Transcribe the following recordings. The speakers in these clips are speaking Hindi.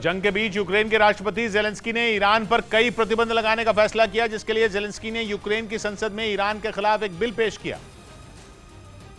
जंग के बीच यूक्रेन के राष्ट्रपति जेलेंस्की ने ईरान पर कई प्रतिबंध लगाने का फैसला किया, जिसके लिए जेलेंस्की ने यूक्रेन की संसद में ईरान के खिलाफ एक बिल पेश किया,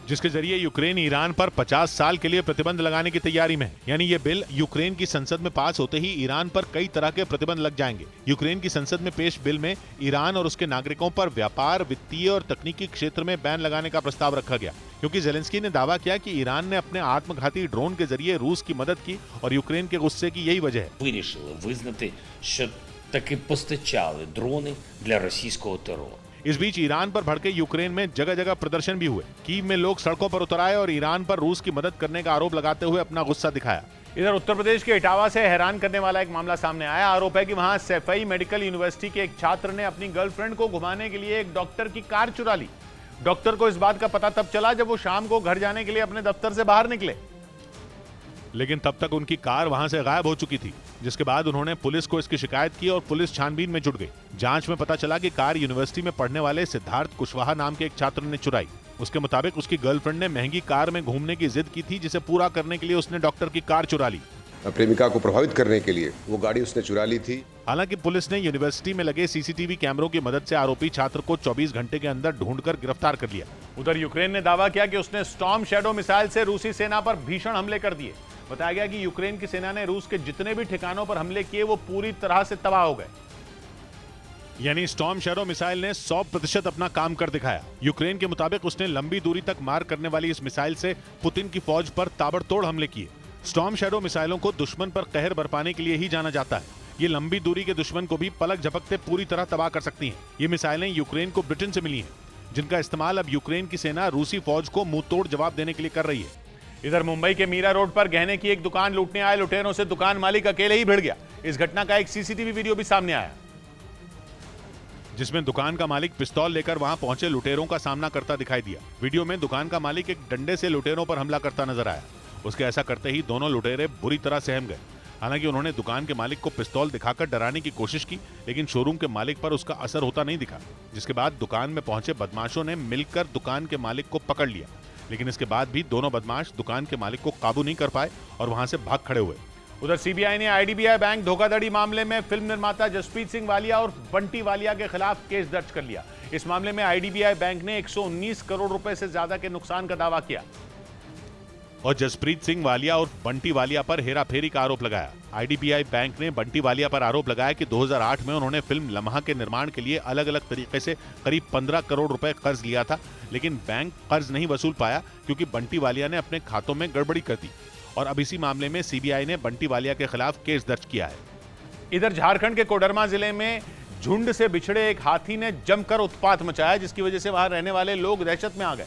जिसके जरिए यूक्रेन ईरान पर 50 साल के लिए प्रतिबंध लगाने की तैयारी में है। यानी ये बिल यूक्रेन की संसद में पास होते ही ईरान पर कई तरह के प्रतिबंध लग जाएंगे। यूक्रेन की संसद में पेश बिल में ईरान और उसके नागरिकों पर व्यापार, वित्तीय और तकनीकी क्षेत्र में बैन लगाने का प्रस्ताव रखा गया, क्योंकि जेलेंस्की ने दावा किया कि ईरान ने अपने आत्मघाती ड्रोन के जरिए रूस की मदद की और यूक्रेन के गुस्से की यही वजह है। Вирішили визнати, що таки постачали дрони для російського терору. इस बीच ईरान पर भड़के यूक्रेन में जगह जगह प्रदर्शन भी हुए। कीव में लोग सड़कों पर उतर आए और ईरान पर रूस की मदद करने का आरोप लगाते हुए अपना गुस्सा दिखाया। इधर उत्तर प्रदेश के इटावा से हैरान करने वाला एक मामला सामने आया। आरोप है कि वहां सैफई मेडिकल यूनिवर्सिटी के एक छात्र ने अपनी गर्लफ्रेंड को घुमाने के लिए एक डॉक्टर की कार चुरा ली। डॉक्टर को इस बात का पता तब चला जब वो शाम को घर जाने के लिए अपने दफ्तर से बाहर निकले, लेकिन तब तक उनकी कार वहां से गायब हो चुकी थी, जिसके बाद उन्होंने पुलिस को इसकी शिकायत की और पुलिस छानबीन में जुट गई। जांच में पता चला कि कार यूनिवर्सिटी में पढ़ने वाले सिद्धार्थ कुशवाहा नाम के एक छात्र ने चुराई। उसके मुताबिक उसकी गर्लफ्रेंड ने महंगी कार में घूमने की जिद की थी, जिसे पूरा करने के लिए उसने डॉक्टर की कार चुरा ली। प्रेमिका को प्रभावित करने के लिए वो गाड़ी उसने चुरा ली थी। हालांकि पुलिस ने यूनिवर्सिटी में लगे सीसीटीवी कैमरों की मदद से आरोपी छात्र को 24 घंटे के अंदर ढूंढकर गिरफ्तार कर लिया। उधर यूक्रेन ने दावा किया कि उसने स्टॉर्म शैडो मिसाइल से रूसी सेना पर भीषण हमले कर दिए। बताया गया कि यूक्रेन की सेना ने रूस के जितने भी ठिकानों पर हमले किए वो पूरी तरह से तबाह हो गए। यानी स्टॉर्म शैडो मिसाइल ने 100% अपना काम कर दिखाया। यूक्रेन के मुताबिक उसने लंबी दूरी तक मार करने वाली इस मिसाइल से पुतिन की फौज पर ताबड़तोड़ हमले किए। स्टॉर्म शैडो मिसाइलों को दुश्मन पर कहर बरपाने के लिए ही जाना जाता है। ये लंबी दूरी के दुश्मन को भी पलक झपकते पूरी तरह तबाह कर सकती हैं। ये मिसाइलें यूक्रेन को ब्रिटेन से मिली हैं, जिनका इस्तेमाल अब यूक्रेन की सेना रूसी फौज को मुंह तोड़ जवाब देने के लिए कर रही है। इधर मुंबई के मीरा रोड पर गहने की एक दुकान लूटने आए लुटेरों से दुकान मालिक अकेले ही भिड़ गया। इस घटना का एक सीसीटीवी वीडियो भी सामने आया, जिसमें दुकान का मालिक पिस्तौल लेकर वहां पहुंचे लुटेरों का सामना करता दिखाई दिया। वीडियो में दुकान का मालिक एक डंडे से लुटेरों पर हमला करता नजर आया। उसके ऐसा करते ही दोनों लुटेरे बुरी तरह सहम गए। हालांकि उन्होंने दुकान के मालिक को पिस्तौल दिखाकर डराने की कोशिश की, लेकिन शोरूम के मालिक पर उसका असर होता नहीं दिखा, जिसके बाद दुकान में पहुंचे बदमाशों ने मिलकर दुकान के मालिक को पकड़ लिया। लेकिन इसके बाद भी दोनों बदमाश दुकान के मालिक को काबू नहीं कर पाए और वहां से भाग खड़े हुए। उधर सीबीआई ने आईडीबीआई बैंक धोखाधड़ी मामले में फिल्म निर्माता जसप्रीत सिंह वालिया और बंटी वालिया के खिलाफ केस दर्ज कर लिया। इस मामले में आईडीबीआई बैंक ने 119 करोड़ रुपए से ज्यादा के नुकसान का दावा किया और जसप्रीत सिंह वालिया और बंटी वालिया पर हेराफेरी का आरोप लगाया। आईडीबीआई बैंक ने बंटी वालिया पर आरोप लगाया कि 2008 में उन्होंने फिल्म लम्हा के निर्माण के लिए अलग अलग तरीके से करीब 15 करोड़ रुपए कर्ज लिया था, लेकिन बैंक कर्ज नहीं वसूल पाया क्योंकि बंटी वालिया ने अपने खातों में गड़बड़ी कर दी। और अब इसी मामले में सीबीआई ने बंटी वालिया के खिलाफ केस दर्ज किया है। इधर झारखंड के कोडरमा जिले में झुंड से बिछड़े एक हाथी ने जमकर उत्पात मचाया, जिसकी वजह से वहां रहने वाले लोग दहशत में आ गए,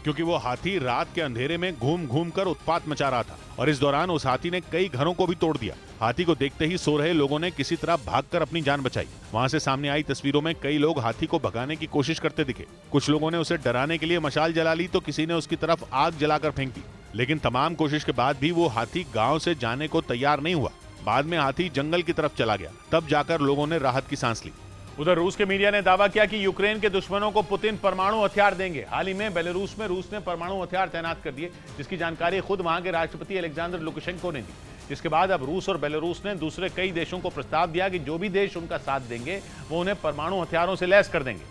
क्योंकि वो हाथी रात के अंधेरे में घूम घूम कर उत्पात मचा रहा था और इस दौरान उस हाथी ने कई घरों को भी तोड़ दिया। हाथी को देखते ही सो रहे लोगों ने किसी तरह भागकर अपनी जान बचाई। वहां से सामने आई तस्वीरों में कई लोग हाथी को भगाने की कोशिश करते दिखे। कुछ लोगों ने उसे डराने के लिए मशाल जला ली तो किसी ने उसकी तरफ आग जलाकर फेंक दी, लेकिन तमाम कोशिश के बाद भी वो हाथी गाँव से जाने को तैयार नहीं हुआ। बाद में हाथी जंगल की तरफ चला गया, तब जाकर लोगों ने राहत की सांस ली। उधर रूस के मीडिया ने दावा किया कि यूक्रेन के दुश्मनों को पुतिन परमाणु हथियार देंगे। हाल ही में बेलारूस में रूस ने परमाणु हथियार तैनात कर दिए, जिसकी जानकारी खुद वहां के राष्ट्रपति अलेक्जेंडर लुकाशेंको ने दी। जिसके बाद अब रूस और बेलारूस ने दूसरे कई देशों को प्रस्ताव दिया कि जो भी देश उनका साथ देंगे वो उन्हें परमाणु हथियारों से लैस कर देंगे।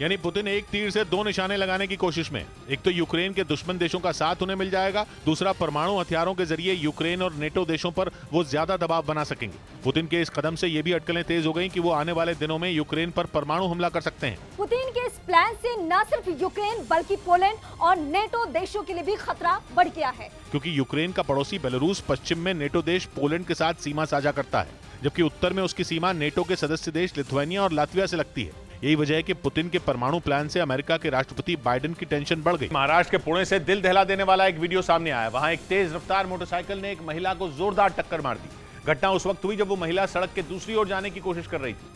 यानी पुतिन एक तीर से दो निशाने लगाने की कोशिश में। एक तो यूक्रेन के दुश्मन देशों का साथ उन्हें मिल जाएगा, दूसरा परमाणु हथियारों के जरिए यूक्रेन और नेटो देशों पर वो ज्यादा दबाव बना सकेंगे। पुतिन के इस कदम से ये भी अटकलें तेज हो गई कि वो आने वाले दिनों में यूक्रेन पर परमाणु हमला कर सकते हैं। पुतिन के इस प्लान से न सिर्फ यूक्रेन बल्कि पोलैंड और नेटो देशों के लिए भी खतरा बढ़ गया है, क्योंकि यूक्रेन का पड़ोसी बेलारूस पश्चिम में नेटो देश पोलैंड के साथ सीमा साझा करता है, जबकि उत्तर में उसकी सीमा नेटो के सदस्य देश लिथुआनिया और लातविया से लगती है। यही वजह है कि पुतिन के परमाणु प्लान से अमेरिका के राष्ट्रपति बाइडेन की टेंशन बढ़ गई। महाराष्ट्र के पुणे से दिल दहला देने वाला एक वीडियो सामने आया। वहां एक तेज रफ्तार मोटरसाइकिल ने एक महिला को जोरदार टक्कर मार दी। घटना उस वक्त हुई जब वो महिला सड़क के दूसरी ओर जाने की कोशिश कर रही थी,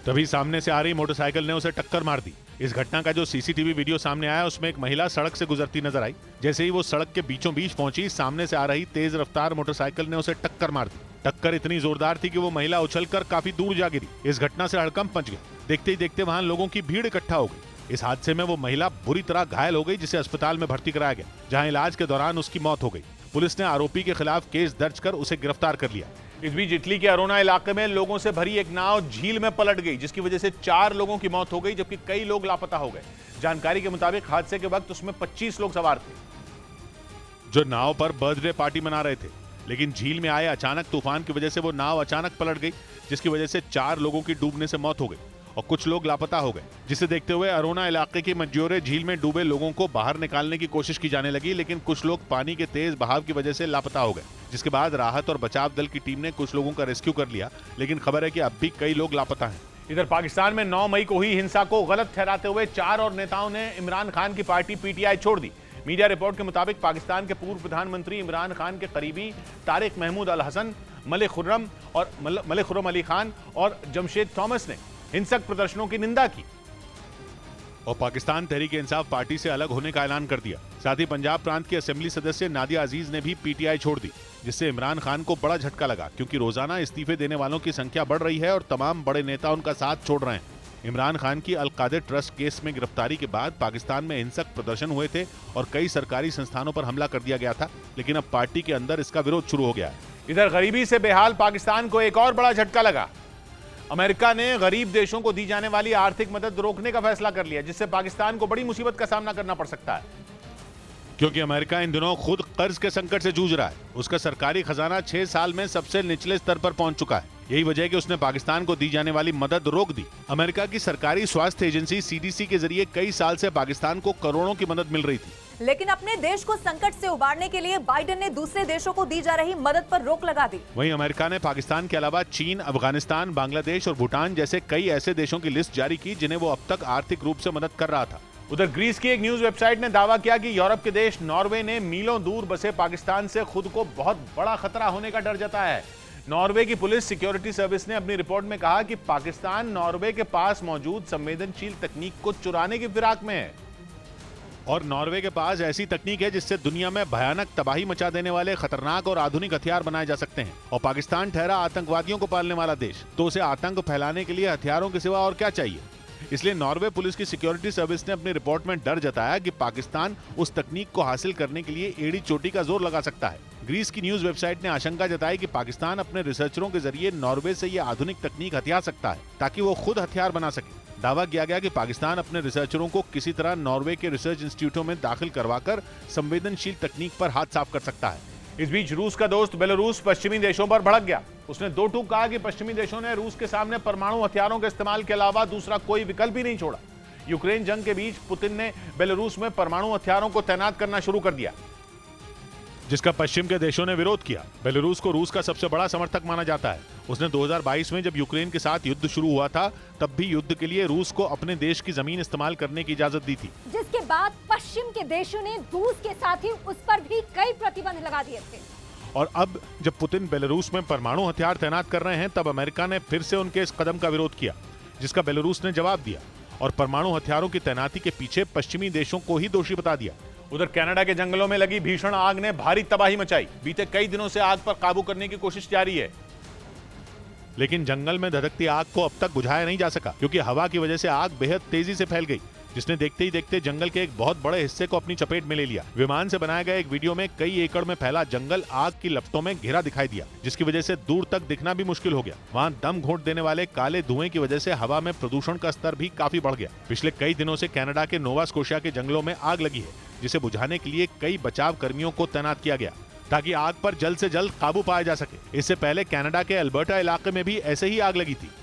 तभी सामने से आ रही मोटरसाइकिल ने उसे टक्कर मार दी। इस घटना का जो सीसीटीवी वीडियो सामने आया उसमें एक महिला सड़क से गुजरती नजर आई। जैसे ही वो सड़क के बीचों बीच पहुंची, सामने से आ रही तेज रफ्तार मोटरसाइकिल ने उसे टक्कर मार दी। टक्कर इतनी जोरदार थी कि वो महिला उछलकर काफी दूर जा गिरी। इस घटना से हड़कंप मच गया। देखते ही देखते वहां लोगों की भीड़ इकट्ठा हो गई। इस हादसे में वो महिला बुरी तरह घायल हो गई, जिसे अस्पताल में भर्ती कराया गया, जहां इलाज के दौरान उसकी मौत हो गई। पुलिस ने आरोपी के खिलाफ केस दर्ज कर उसे गिरफ्तार कर लिया। इस बीच इटली के अरोना इलाके में लोगों से भरी एक नाव झील में पलट गई, जिसकी वजह से 4 लोगों की मौत हो गई, जबकि कई लोग लापता हो गए। जानकारी के मुताबिक हादसे के वक्त उसमें 25 लोग सवार थे, जो नाव पर बर्थडे पार्टी मना रहे थे। लेकिन झील में आए अचानक तूफान की वजह से वो नाव अचानक पलट गई, जिसकी वजह से 4 लोगों की डूबने से मौत हो गई और कुछ लोग लापता हो गए। जिसे देखते हुए अरोना इलाके की मज्योरे झील में डूबे लोगों को बाहर निकालने की कोशिश की जाने लगी, लेकिन कुछ लोग पानी के तेज बहाव की वजह से लापता हो गए। जिसके बाद राहत और बचाव दल की टीम ने कुछ लोगों का रेस्क्यू कर लिया, लेकिन खबर है कि अब भी कई लोग लापता हैं। इधर पाकिस्तान में 9 मई को हुई हिंसा को गलत ठहराते हुए 4 और नेताओं ने इमरान खान की पार्टी पीटीआई छोड़ दी। मीडिया रिपोर्ट के मुताबिक पाकिस्तान के पूर्व प्रधानमंत्री इमरान खान के करीबी तारिक महमूद अल हसन, मलिक खुर्रम अली खान और जमशेद थॉमस ने हिंसक प्रदर्शनों की निंदा की और पाकिस्तान तहरीक इंसाफ पार्टी से अलग होने का ऐलान कर दिया। साथ ही पंजाब प्रांत के असेंबली सदस्य नादिया अजीज ने भी पीटीआई छोड़ दी, जिससे इमरान खान को बड़ा झटका लगा, क्योंकि रोजाना इस्तीफे देने वालों की संख्या बढ़ रही है और तमाम बड़े नेता उनका साथ छोड़ रहे हैं। इमरान खान की अल कादिर ट्रस्ट केस में गिरफ्तारी के बाद पाकिस्तान में हिंसक प्रदर्शन हुए थे और कई सरकारी संस्थानों पर हमला कर दिया गया था, लेकिन अब पार्टी के अंदर इसका विरोध शुरू हो गया है। इधर गरीबी से बेहाल पाकिस्तान को एक और बड़ा झटका लगा। अमेरिका ने गरीब देशों को दी जाने वाली आर्थिक मदद रोकने का फैसला कर लिया, जिससे पाकिस्तान को बड़ी मुसीबत का सामना करना पड़ सकता है, क्योंकि अमेरिका इन दिनों खुद कर्ज के संकट से जूझ रहा है। उसका सरकारी खजाना 6 साल में सबसे निचले स्तर पर पहुंच चुका है। यही वजह है कि उसने पाकिस्तान को दी जाने वाली मदद रोक दी। अमेरिका की सरकारी स्वास्थ्य एजेंसी सीडीसी के जरिए कई साल से पाकिस्तान को करोड़ों की मदद मिल रही थी, लेकिन अपने देश को संकट से उबारने के लिए बाइडेन ने दूसरे देशों को दी जा रही मदद पर रोक लगा दी। वहीं अमेरिका ने पाकिस्तान के अलावा चीन, अफगानिस्तान, बांग्लादेश और भूटान जैसे कई ऐसे देशों की लिस्ट जारी की, जिन्हें वो अब तक आर्थिक रूप से मदद कर रहा था। उधर ग्रीस की एक न्यूज वेबसाइट ने दावा किया कि यूरोप के देश नॉर्वे ने मीलों दूर बसे पाकिस्तान से खुद को बहुत बड़ा खतरा होने का डर जताया है। नॉर्वे की पुलिस सिक्योरिटी सर्विस ने अपनी रिपोर्ट में कहा कि पाकिस्तान नॉर्वे के पास मौजूद संवेदनशील तकनीक को चुराने की फिराक में है और नॉर्वे के पास ऐसी तकनीक है जिससे दुनिया में भयानक तबाही मचा देने वाले खतरनाक और आधुनिक हथियार बनाए जा सकते हैं। और पाकिस्तान ठहरा आतंकवादियों को पालने वाला देश, तो उसे आतंक फैलाने के लिए हथियारों के सिवा और क्या चाहिए। इसलिए नॉर्वे पुलिस की सिक्योरिटी सर्विस ने अपनी रिपोर्ट में डर जताया कि पाकिस्तान उस तकनीक को हासिल करने के लिए एड़ी चोटी का जोर लगा सकता है। ग्रीस की न्यूज वेबसाइट ने आशंका जताई कि पाकिस्तान अपने रिसर्चरों के जरिए नॉर्वे से यह आधुनिक तकनीक हथिया सकता है, ताकि वो खुद हथियार बना सके। दावा किया गया कि पाकिस्तान अपने रिसर्चरों को किसी तरह नॉर्वे के रिसर्च इंस्टीट्यूटों में दाखिल करवाकर संवेदनशील तकनीक पर हाथ साफ कर सकता है। इस बीच रूस का दोस्त बेलारूस पश्चिमी देशों पर भड़क गया। उसने 2 टूक कहा कि पश्चिमी देशों ने रूस के सामने परमाणु हथियारों के इस्तेमाल के अलावा दूसरा कोई विकल्प ही नहीं छोड़ा। यूक्रेन जंग के बीच पुतिन ने बेलारूस में परमाणु हथियारों को तैनात करना शुरू कर दिया, जिसका पश्चिम के देशों ने विरोध किया। बेलारूस को रूस का सबसे बड़ा समर्थक माना जाता है। उसने 2022 में जब यूक्रेन के साथ युद्ध शुरू हुआ था, तब भी युद्ध के लिए रूस को अपने देश की जमीन इस्तेमाल करने की इजाजत दी थी, जिसके बाद पश्चिम के देशों ने रूस के साथ ही उस पर भी कई प्रतिबंध लगा दिए थे। और अब जब पुतिन बेलारूस में परमाणु हथियार तैनात कर रहे हैं, तब अमेरिका ने फिर से उनके इस कदम का विरोध किया, जिसका बेलारूस ने जवाब दिया और परमाणु हथियारों की तैनाती के पीछे पश्चिमी देशों को ही दोषी बता दिया। उधर कनाडा के जंगलों में लगी भीषण आग ने भारी तबाही मचाई। बीते कई दिनों से आग पर काबू करने की कोशिश जारी है, लेकिन जंगल में धधकती आग को अब तक बुझाया नहीं जा सका, क्योंकि हवा की वजह से आग बेहद तेजी से फैल गई, जिसने देखते ही देखते जंगल के एक बहुत बड़े हिस्से को अपनी चपेट में ले लिया। विमान से बनाया गया एक वीडियो में कई एकड़ में फैला जंगल आग की लपटों में घिरा दिखाई दिया, जिसकी वजह से दूर तक दिखना भी मुश्किल हो गया। वहाँ दम घोंट देने वाले काले धुएं की वजह से हवा में प्रदूषण का स्तर भी काफी बढ़ गया। पिछले कई दिनों से कनाडा के नोवा स्कोशिया के जंगलों में आग लगी है, जिसे बुझाने के लिए कई बचाव कर्मियों को तैनात किया गया, ताकि आग पर जल्द से जल्द काबू पाया जा सके। इससे पहले कनाडा के अल्बर्टा इलाके में भी ऐसे ही आग लगी थी।